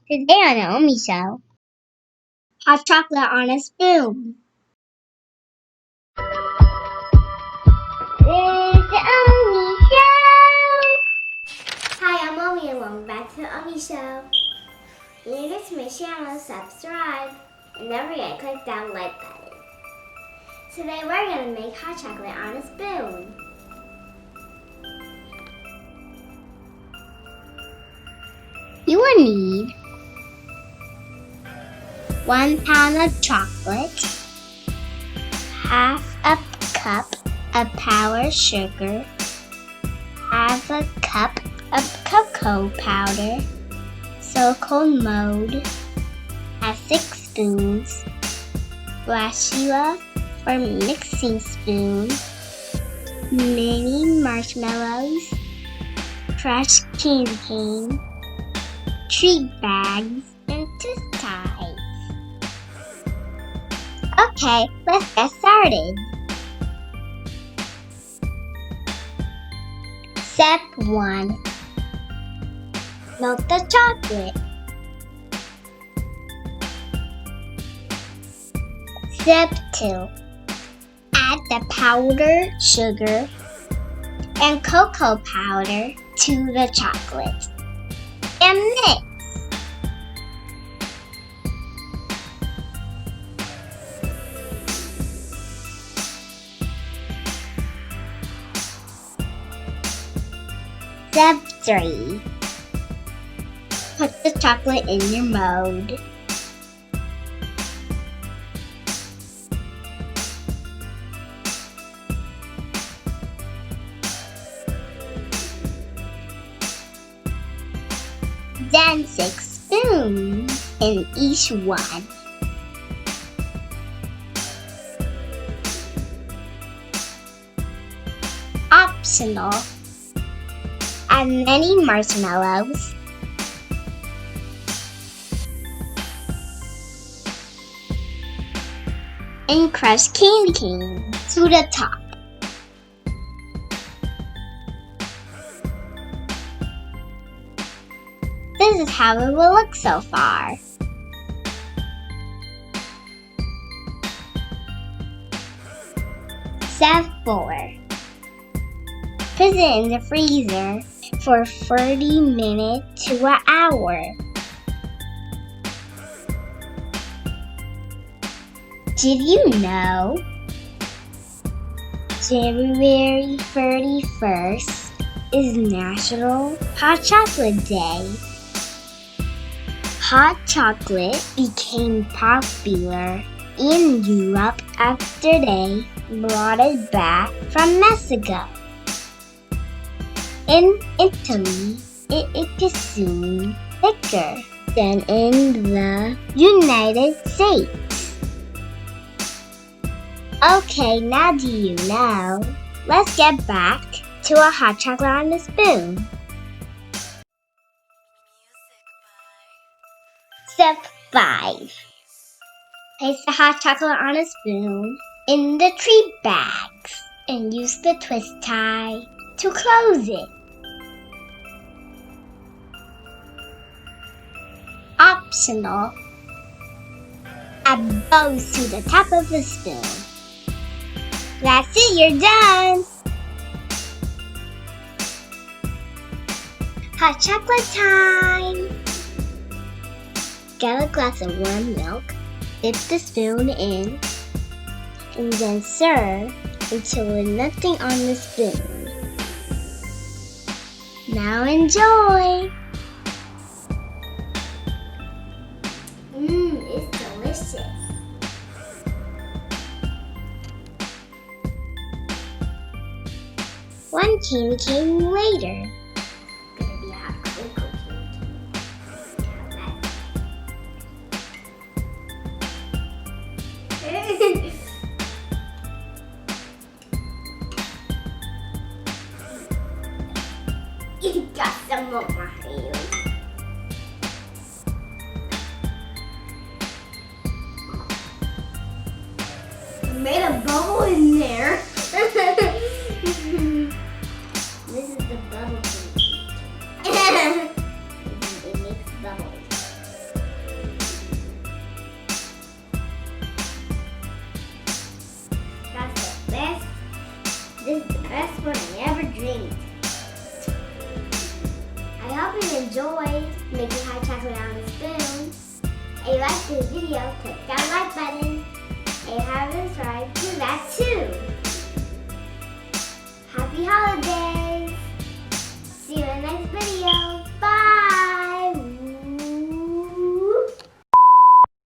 Today on the OMI Show, hot chocolate on a spoon. It's the OMI Show! Hi, I'm OMI and welcome back to the OMI Show. Remember to my channel, subscribe, and don't forget to click that like button. Today we're going to make hot chocolate on a spoon. You will need 1 pound of chocolate, half a cup of powdered sugar, half a cup of cocoa powder, silicone mold, 6 spoons, spatula or mixing spoon, mini marshmallows, crushed candy cane, treat bags, and twist ties. Okay, let's get started. Step 1. Melt the chocolate. Step 2. Add the powdered sugar and cocoa powder to the chocolate and mix. Step 3. Put the chocolate in your mold. Then 6 spoons in each one. Optional. Add many marshmallows. And crushed candy cane to the top. This is how it will look so far. Step 4. Put it in the freezer for 30 minutes to an hour. Did you know January 31st is National Hot Chocolate Day? Hot chocolate became popular in Europe after they brought it back from Mexico. In Italy, it is soon thicker than in the United States. Okay, now do you know? Let's get back to a hot chocolate on a spoon. Step 5. Place the hot chocolate on a spoon in the treat bags and use the twist tie to close it. Optional. Add bows to the top of the spoon. That's it, you're done! Hot chocolate time! Get a glass of warm milk, dip the spoon in, and then serve until there's nothing on the spoon. Now enjoy! It's delicious. One candy cane later. Gonna be a hot cocoa candy. You got some on my hands. Made a bubble in there. This is the bubble cake. It makes bubbles. This is the best one I ever dreamed. I hope you enjoyed making hot chocolate on a spoon. If you liked this video, click that like button. And have subscribed to that too. Happy holidays!